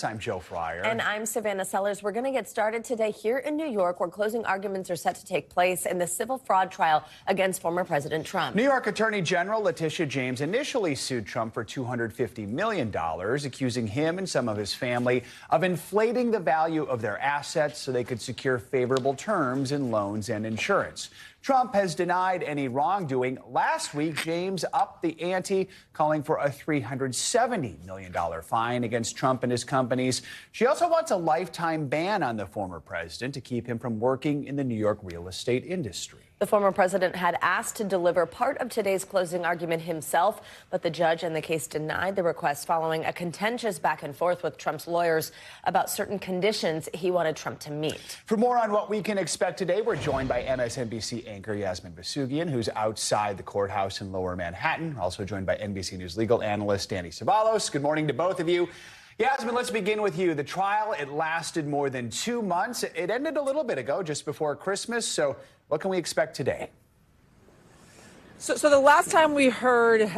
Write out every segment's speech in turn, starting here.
I'm Joe Fryer. And I'm Savannah Sellers. We're going to get started today here in New York, where closing arguments are set to take place in the civil fraud trial against former President Trump. New York Attorney General Letitia James initially sued Trump for $250 million, accusing him and some of his family of inflating the value of their assets so they could secure favorable terms in loans and insurance. Trump has denied any wrongdoing. Last week, James upped the ante, calling for a $370 million fine against Trump and his companies. She also wants a lifetime ban on the former president to keep him from working in the New York real estate industry. The former president had asked to deliver part of today's closing argument himself, but the judge in the case denied the request following a contentious back and forth with Trump's lawyers about certain conditions he wanted Trump to meet. For more on what we can expect today, we're joined by MSNBC anchor Yasmin Vasugian, who's outside the courthouse in Lower Manhattan. We're also joined by NBC News legal analyst Danny Ceballos. Good morning to both of you. Yasmin, let's begin with you. The trial, it lasted more than 2 months. It ended a little bit ago, just before Christmas. So what can we expect today? So the last time we heard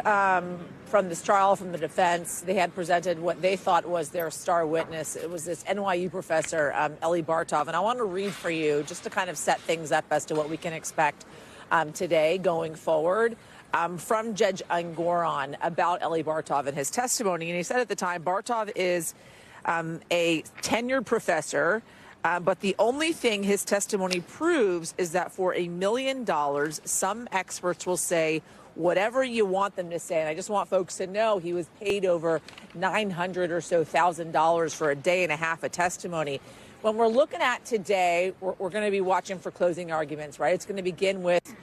from this trial from the defense, they had presented what they thought was their star witness. It was this NYU professor, Elie Bartov. And I want to read for you just to kind of set things up as to what we can expect today going forward. From Judge Engoron about Elie Bartov and his testimony. And he said at the time, Bartov is a tenured professor, but the only thing his testimony proves is that for $1 million, some experts will say whatever you want them to say. And I just want folks to know he was paid over $900,000 or so for a day and a half of testimony. When we're looking at today, we're going to be watching for closing arguments, right? It's going to begin with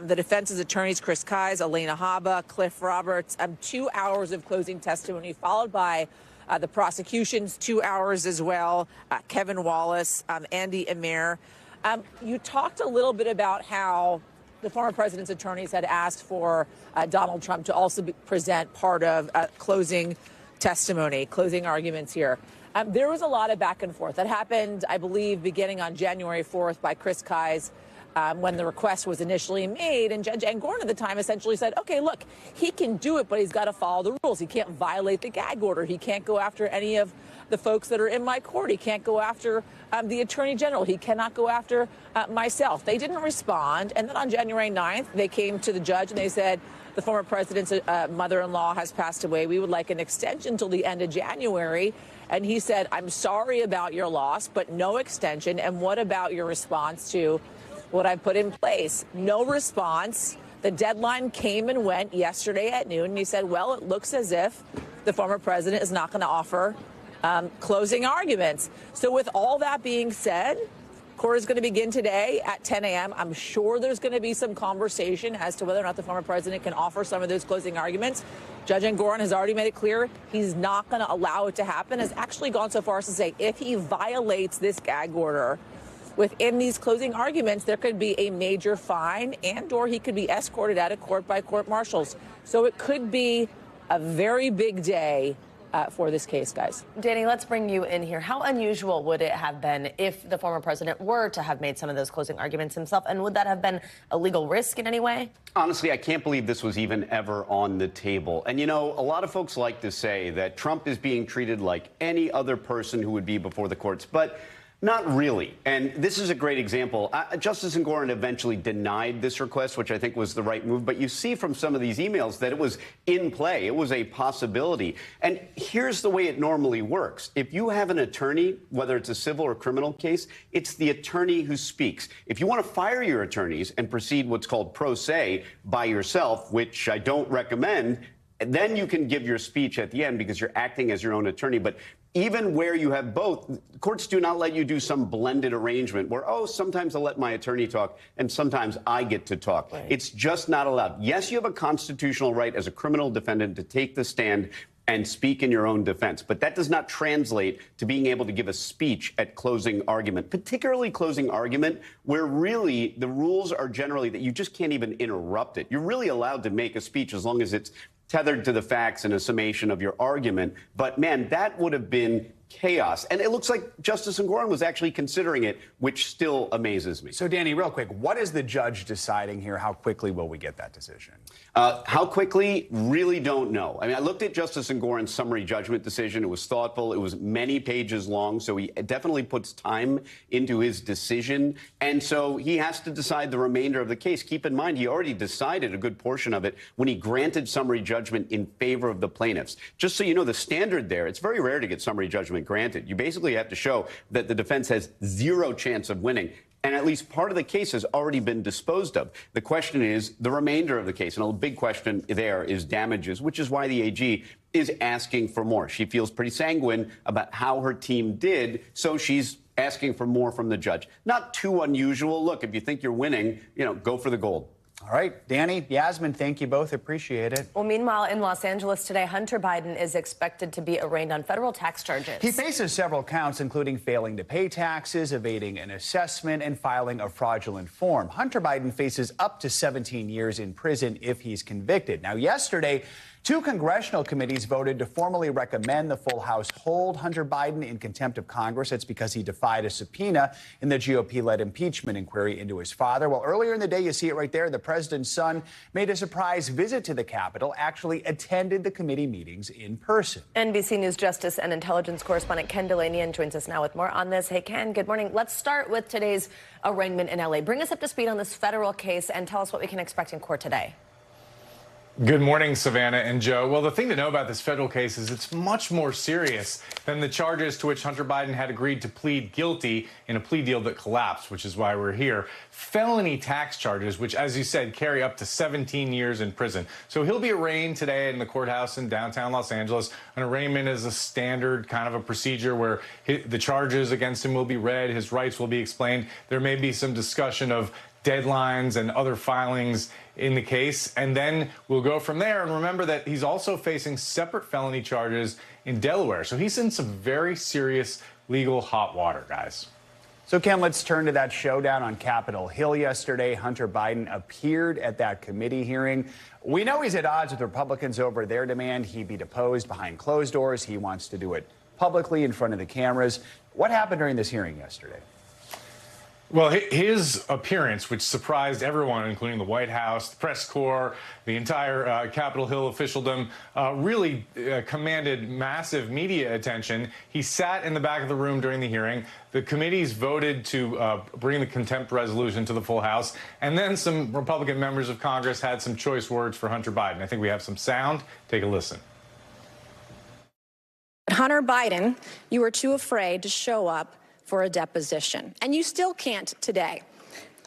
the defense's attorneys, Christie, Elena Haba, Cliff Roberts, 2 hours of closing testimony, followed by the prosecution's 2 hours as well, Kevin Wallace, Andy Amir. You talked a little bit about how the former president's attorneys had asked for Donald Trump to also present part of closing testimony, closing arguments here. There was a lot of back and forth. That happened, I believe, beginning on January 4th by Christie. When the request was initially made, and Judge Engoron at the time essentially said, okay, look, he can do it, but he's got to follow the rules. He can't violate the gag order. He can't go after any of the folks that are in my court. He can't go after the attorney general. He cannot go after myself. They didn't respond. And then on January 9th, they came to the judge and they said, the former president's mother-in-law has passed away. We would like an extension till the end of January. And he said, I'm sorry about your loss, but no extension. And what about your response to what I put in place? No response. The deadline came and went yesterday at noon. And he said, well, it looks as if the former president is not going to offer closing arguments. So with all that being said, court is going to begin today at 10 a.m. I'm sure there's going to be some conversation as to whether or not the former president can offer some of those closing arguments. Judge Engoron has already made it clear he's not going to allow it to happen, has actually gone so far as to say if he violates this gag order within these closing arguments, there could be a major fine and or he could be escorted out of court by court marshals. So it could be a very big day for this case, guys. Danny, let's bring you in here. How unusual would it have been if the former president were to have made some of those closing arguments himself? And would that have been a legal risk in any way? Honestly, I can't believe this was even ever on the table. And, you know, a lot of folks like to say that Trump is being treated like any other person who would be before the courts. But not really. And this is a great example. Justice Engoron eventually denied this request, which I think was the right move. But you see from some of these emails that it was in play. It was a possibility. And here's the way it normally works. If you have an attorney, whether it's a civil or criminal case, it's the attorney who speaks. If you want to fire your attorneys and proceed what's called pro se by yourself, which I don't recommend, then you can give your speech at the end because you're acting as your own attorney. But even where you have both, courts do not let you do some blended arrangement where, oh, sometimes I'll let my attorney talk and sometimes I get to talk. Right. It's just not allowed. Yes, you have a constitutional right as a criminal defendant to take the stand and speak in your own defense. But that does not translate to being able to give a speech at closing argument, particularly closing argument, where really the rules are generally that you just can't even interrupt it. You're really allowed to make a speech as long as it's tethered to the facts and a summation of your argument. But, man, that would have been chaos. And it looks like Justice Engoron was actually considering it, which still amazes me. So, Danny, real quick, what is the judge deciding here? How quickly will we get that decision? How quickly? Really don't know. I mean, I looked at Justice Engoron's summary judgment decision. It was thoughtful. It was many pages long. So he definitely puts time into his decision. And so he has to decide the remainder of the case. Keep in mind, he already decided a good portion of it when he granted summary judgment in favor of the plaintiffs. Just so you know, the standard there, it's very rare to get summary judgment granted. You basically have to show that the defense has zero chance of winning. And at least part of the case has already been disposed of. The question is the remainder of the case. And a big question there is damages, which is why the AG is asking for more. She feels pretty sanguine about how her team did, so she's asking for more from the judge. Not too unusual. Look, if you think you're winning, go for the gold. All right, Danny, Yasmin, thank you both. Appreciate it. Well, meanwhile, in Los Angeles today, Hunter Biden is expected to be arraigned on federal tax charges. He faces several counts, including failing to pay taxes, evading an assessment, and filing a fraudulent form. Hunter Biden faces up to 17 years in prison if he's convicted. Now, yesterday, 2 congressional committees voted to formally recommend the full House hold Hunter Biden in contempt of Congress. It's because he defied a subpoena in the GOP-led impeachment inquiry into his father. Well, earlier in the day, you see it right there, the president's son made a surprise visit to the Capitol, actually attended the committee meetings in person. NBC News Justice and Intelligence correspondent Ken Delanian joins us now with more on this. Hey, Ken, good morning. Let's start with today's arraignment in L.A. Bring us up to speed on this federal case and tell us what we can expect in court today. Good morning, Savannah and Joe. Well, the thing to know about this federal case is it's much more serious than the charges to which Hunter Biden had agreed to plead guilty in a plea deal that collapsed, which is why we're here. Felony tax charges, which, as you said, carry up to 17 years in prison. So he'll be arraigned today in the courthouse in downtown Los Angeles. An arraignment is a standard kind of a procedure where the charges against him will be read, his rights will be explained. There may be some discussion of deadlines and other filings in the case, and then we'll go from there. And remember that he's also facing separate felony charges in Delaware. So he's in some very serious legal hot water, guys. So, Ken, let's turn to that showdown on Capitol Hill yesterday. Hunter Biden appeared at that committee hearing. We know he's at odds with Republicans over their demand he be deposed behind closed doors. He wants to do it publicly in front of the cameras. What happened during this hearing yesterday? Well, his appearance, which surprised everyone, including the White House, the press corps, the entire Capitol Hill officialdom, really commanded massive media attention. He sat in the back of the room during the hearing. The committees voted to bring the contempt resolution to the full House. And then some Republican members of Congress had some choice words for Hunter Biden. I think we have some sound. Take a listen. Hunter Biden, you were too afraid to show up for a deposition, and you still can't today.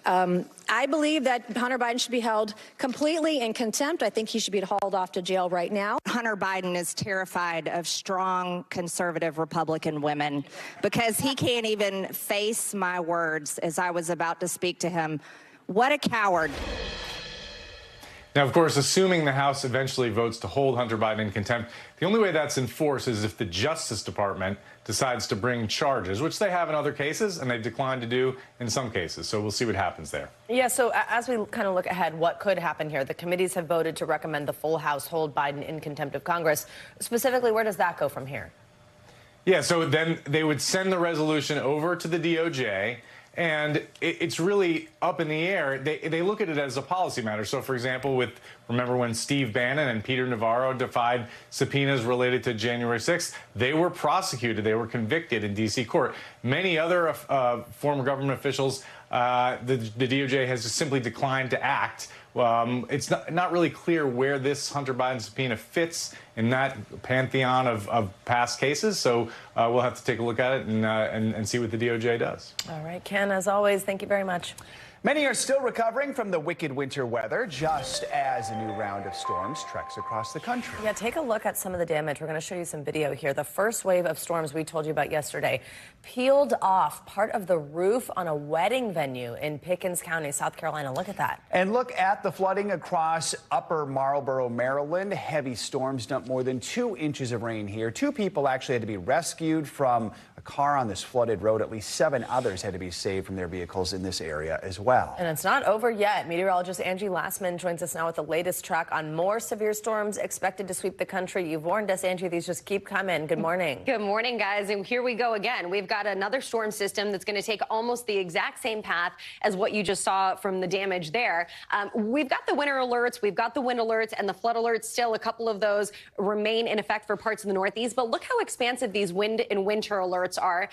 I believe that Hunter Biden should be held completely in contempt. I think he should be hauled off to jail right now. Hunter Biden is terrified of strong conservative Republican women because he can't even face my words as I was about to speak to him. What a coward. Now, of course, assuming the House eventually votes to hold Hunter Biden in contempt, the only way that's enforced is if the Justice Department decides to bring charges, which they have in other cases, and they've declined to do in some cases. So we'll see what happens there. Yeah, so as we kind of look ahead, what could happen here? The committees have voted to recommend the full House hold Biden in contempt of Congress. Specifically, where does that go from here? Yeah, so then they would send the resolution over to the DOJ. And it's really up in the air. They look at it as a policy matter. So, for example, remember when Steve Bannon and Peter Navarro defied subpoenas related to January 6th? They were prosecuted. They were convicted in D.C. court. Many other former government officials, the DOJ has simply declined to act. It's not really clear where this Hunter Biden subpoena fits in that pantheon of past cases. So we'll have to take a look at it and see what the DOJ does. All right, Ken, as always, thank you very much. Many are still recovering from the wicked winter weather, just as a new round of storms treks across the country. Yeah, take a look at some of the damage. We're going to show you some video here. The first wave of storms we told you about yesterday peeled off part of the roof on a wedding venue in Pickens County, South Carolina. Look at that. And look at the flooding across upper Marlboro, Maryland. Heavy storms dumped more than 2 inches of rain here. 2 people actually had to be rescued from a car on this flooded road. At least 7 others had to be saved from their vehicles in this area as well. And it's not over yet. Meteorologist Angie Lassman joins us now with the latest track on more severe storms expected to sweep the country. You've warned us, Angie, these just keep coming. Good morning. Good morning, guys. And here we go again. We've got another storm system that's going to take almost the exact same path as what you just saw from the damage there. We've got the winter alerts, we've got the wind alerts, and the flood alerts. Still, a couple of those remain in effect for parts of the Northeast. But look how expansive these wind and winter alerts are.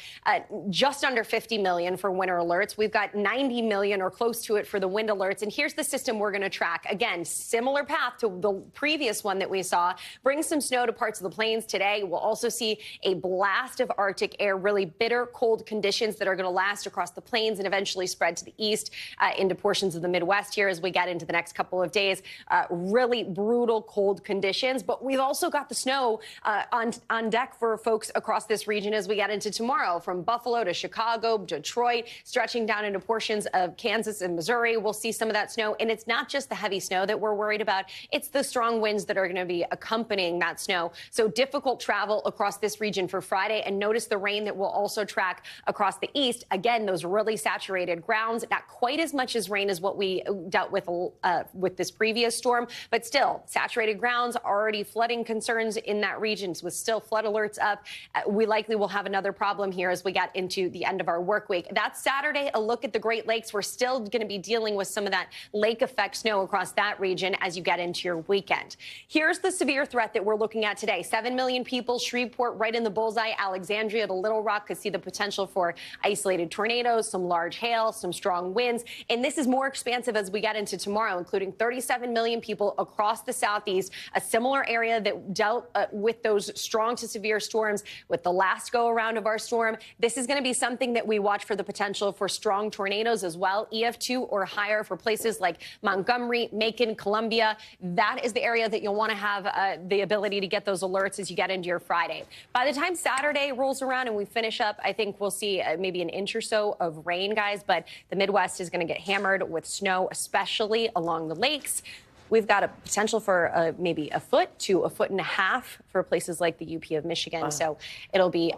Just under 50 million for winter alerts. We've got 90 million or close to it for the wind alerts. And here's the system we're going to track. Again, similar path to the previous one that we saw. Bring some snow to parts of the plains today. We'll also see a blast of Arctic air, really bitter cold conditions that are going to last across the plains and eventually spread to the east into portions of the Midwest here as we get into the next couple of days. Really brutal cold conditions. But we've also got the snow on deck for folks across this region as we get into tomorrow, from Buffalo to Chicago, Detroit, stretching down into portions of Kansas and Missouri. We'll see some of that snow. And it's not just the heavy snow that we're worried about. It's the strong winds that are going to be accompanying that snow. So difficult travel across this region for Friday. And notice the rain that will also track across the east. Again, those really saturated grounds, not quite as much as rain as what we dealt with this previous storm, but still saturated grounds, already flooding concerns in that region with still flood alerts up. We likely will have another problem here as we get into the end of our work week. That's Saturday. A look at the Great Lakes. We're still going to be dealing with some of that lake effect snow across that region as you get into your weekend. Here's the severe threat that we're looking at today. 7 million people, Shreveport right in the bullseye. Alexandria to Little Rock could see the potential for isolated tornadoes, some large hail, some strong winds. And this is more expansive as we get into tomorrow, including 37 million people across the southeast, a similar area that dealt with those strong to severe storms with the last go around of our storm. This is going to be something that we watch for the potential for strong tornadoes as well, EF2 or higher for places like Montgomery, Macon, Columbia. That is the area that you'll want to have the ability to get those alerts as you get into your Friday. By the time Saturday rolls around and we finish up, I think we'll see maybe an inch or so of rain, guys, but the Midwest is going to get hammered with snow, especially along the lakes. We've got a potential for maybe a foot to a foot and a half for places like the UP of Michigan. So it'll be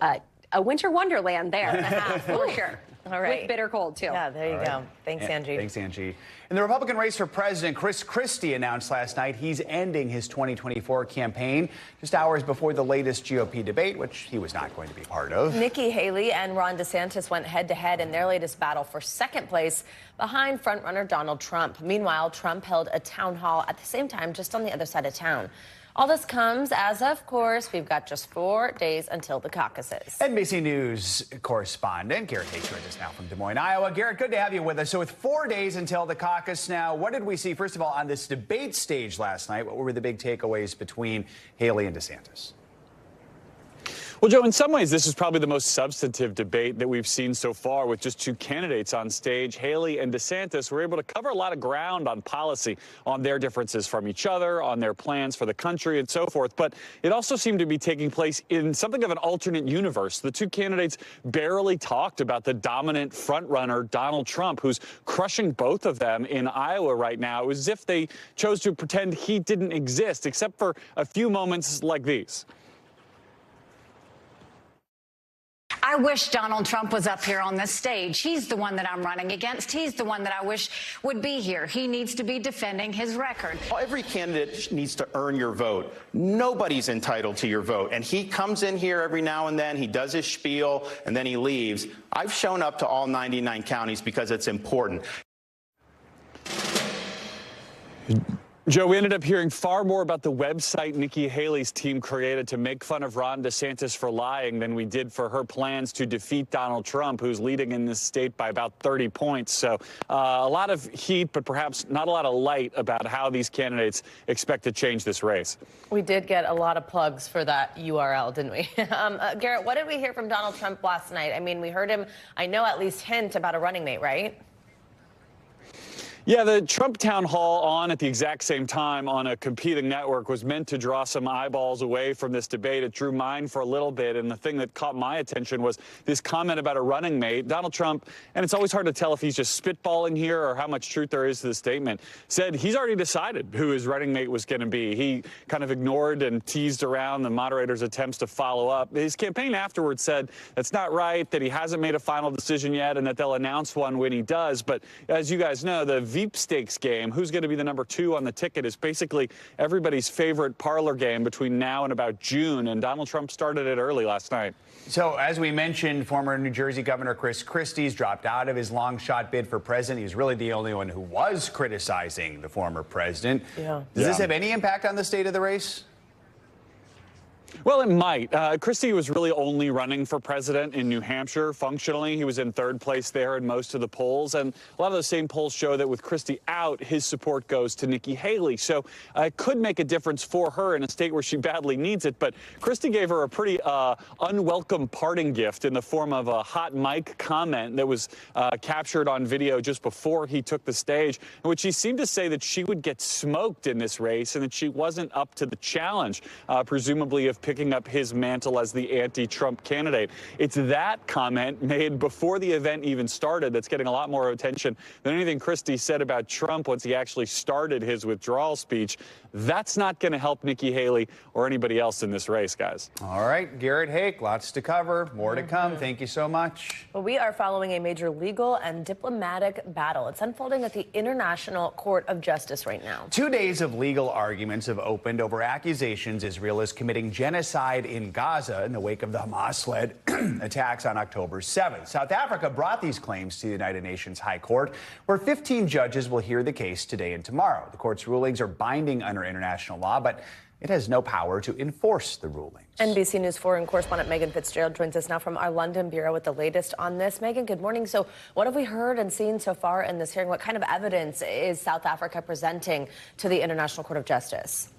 a winter wonderland there, and a half for sure. All right. With bitter cold, too. Yeah, there you go. Thanks, Angie. Thanks, Angie. In the Republican race for president, Christie announced last night he's ending his 2024 campaign just hours before the latest GOP debate, which he was not going to be part of. Nikki Haley and Ron DeSantis went head-to-head in their latest battle for second place behind frontrunner Donald Trump. Meanwhile, Trump held a town hall at the same time just on the other side of town. All this comes as, of course, we've got just 4 days until the caucuses. NBC News correspondent Garrett Tate joins us now from Des Moines, Iowa. Garrett, good to have you with us. So with 4 days until the caucus now, what did we see, first of all, on this debate stage last night? What were the big takeaways between Haley and DeSantis? Well, Joe, in some ways, this is probably the most substantive debate that we've seen so far with just 2 candidates on stage. Haley and DeSantis were able to cover a lot of ground on policy, on their differences from each other, on their plans for the country and so forth. But it also seemed to be taking place in something of an alternate universe. The 2 candidates barely talked about the dominant frontrunner, Donald Trump, who's crushing both of them in Iowa right now. It was as if they chose to pretend he didn't exist, except for a few moments like these. I wish Donald Trump was up here on this stage. He's the one that I'm running against. He's the one that I wish would be here. He needs to be defending his record. Every candidate needs to earn your vote. Nobody's entitled to your vote. And he comes in here every now and then, he does his spiel, and then he leaves. I've shown up to all 99 counties because it's important. Joe, we ended up hearing far more about the website Nikki Haley's team created to make fun of Ron DeSantis for lying than we did for her plans to defeat Donald Trump, who's leading in this state by about 30 points. So a lot of heat, but perhaps not a lot of light about how these candidates expect to change this race. We did get a lot of plugs for that URL, didn't we? Garrett, what did we hear from Donald Trump last night? I mean, we heard him, I know, at least hint about a running mate, right? Yeah, the Trump town hall on at the exact same time on a competing network was meant to draw some eyeballs away from this debate. It drew mine for a little bit, and the thing that caught my attention was this comment about a running mate. Donald Trump, and it's always hard to tell if he's just spitballing here or how much truth there is to the statement, said he's already decided who his running mate was going to be. He kind of ignored and teased around the moderator's attempts to follow up. His campaign afterwards said that's not right, that he hasn't made a final decision yet, and that they'll announce one when he does. But as you guys know, the Veep stakes game, who's going to be the number 2 on the ticket, is basically everybody's favorite parlor game between now and about June, and Donald Trump started it early last night. So, as we mentioned, former New Jersey Governor Christie's dropped out of his long shot bid for president. He's really the only one who was criticizing the former president. Does this have any impact on the state of the race? Well, it might. Christie was really only running for president in New Hampshire. Functionally, he was in 3rd place there in most of the polls. And a lot of those same polls show that with Christie out, his support goes to Nikki Haley. So it could make a difference for her in a state where she badly needs it. But Christie gave her a pretty unwelcome parting gift in the form of a hot mic comment that was captured on video just before he took the stage, in which he seemed to say that she would get smoked in this race and that she wasn't up to the challenge, presumably of picking up his mantle as the anti-Trump candidate. It's that comment made before the event even started that's getting a lot more attention than anything Christie said about Trump once he actually started his withdrawal speech. That's not going to help Nikki Haley or anybody else in this race, guys. All right, Garrett Hake, lots to cover, more to come. Thank you so much. Well, we are following a major legal and diplomatic battle. It's unfolding at the International Court of Justice right now. 2 days of legal arguments have opened over accusations Israel is committing genocide in Gaza in the wake of the Hamas-led attacks on October 7th. South Africa brought these claims to the United Nations High Court, where 15 judges will hear the case today and tomorrow. The court's rulings are binding under international law, but it has no power to enforce the rulings. NBC News foreign correspondent Megan Fitzgerald joins us now from our London bureau with the latest on this. Megan, good morning. So what have we heard and seen so far in this hearing? What kind of evidence is South Africa presenting to the International Court of Justice?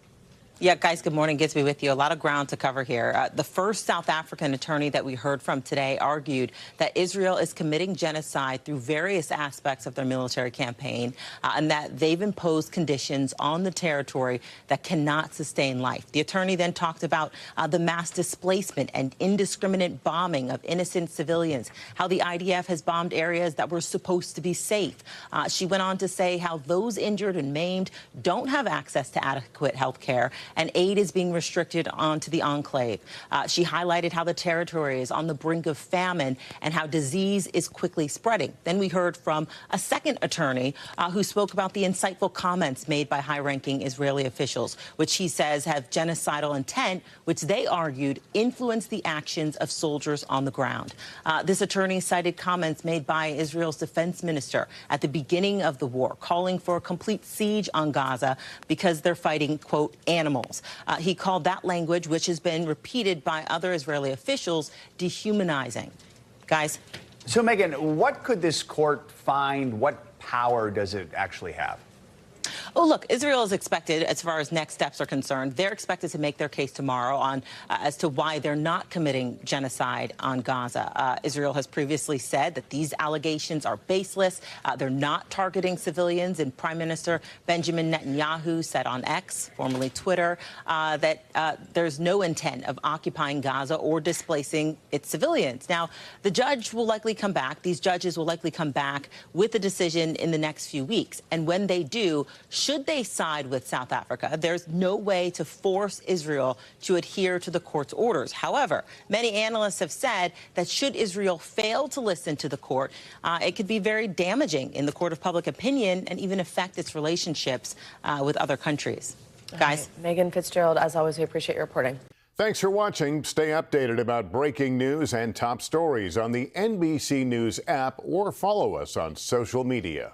Yeah, guys, good morning. Good to be with you. A lot of ground to cover here. The first South African attorney that we heard from today argued that Israel is committing genocide through various aspects of their military campaign and that they've imposed conditions on the territory that cannot sustain life. The attorney then talked about the mass displacement and indiscriminate bombing of innocent civilians, how the IDF has bombed areas that were supposed to be safe. She went on to say how those injured and maimed don't have access to adequate health care, and aid is being restricted onto the enclave. She highlighted how the territory is on the brink of famine and how disease is quickly spreading. Then we heard from a second attorney who spoke about the insightful comments made by high-ranking Israeli officials, which he says have genocidal intent, which they argued influence the actions of soldiers on the ground. This attorney cited comments made by Israel's defense minister at the beginning of the war, calling for a complete siege on Gaza because they're fighting, quote, animals. He called that language, which has been repeated by other Israeli officials, dehumanizing. Guys. So, Megan, what could this court find? What power does it actually have? Oh, look, Israel is expected, as far as next steps are concerned, they're expected to make their case tomorrow on as to why they're not committing genocide on Gaza. Israel has previously said that these allegations are baseless. They're not targeting civilians. And Prime Minister Benjamin Netanyahu said on X, formerly Twitter, that there's no intent of occupying Gaza or displacing its civilians. Now, the judge will likely come back. These judges will likely come back with a decision in the next few weeks. And when they do, should they side with South Africa, there's no way to force Israel to adhere to the court's orders. However, many analysts have said that should Israel fail to listen to the court, it could be very damaging in the court of public opinion and even affect its relationships with other countries. Guys. Right. Megan Fitzgerald, as always, we appreciate your reporting. Thanks for watching. Stay updated about breaking news and top stories on the NBC News app or follow us on social media.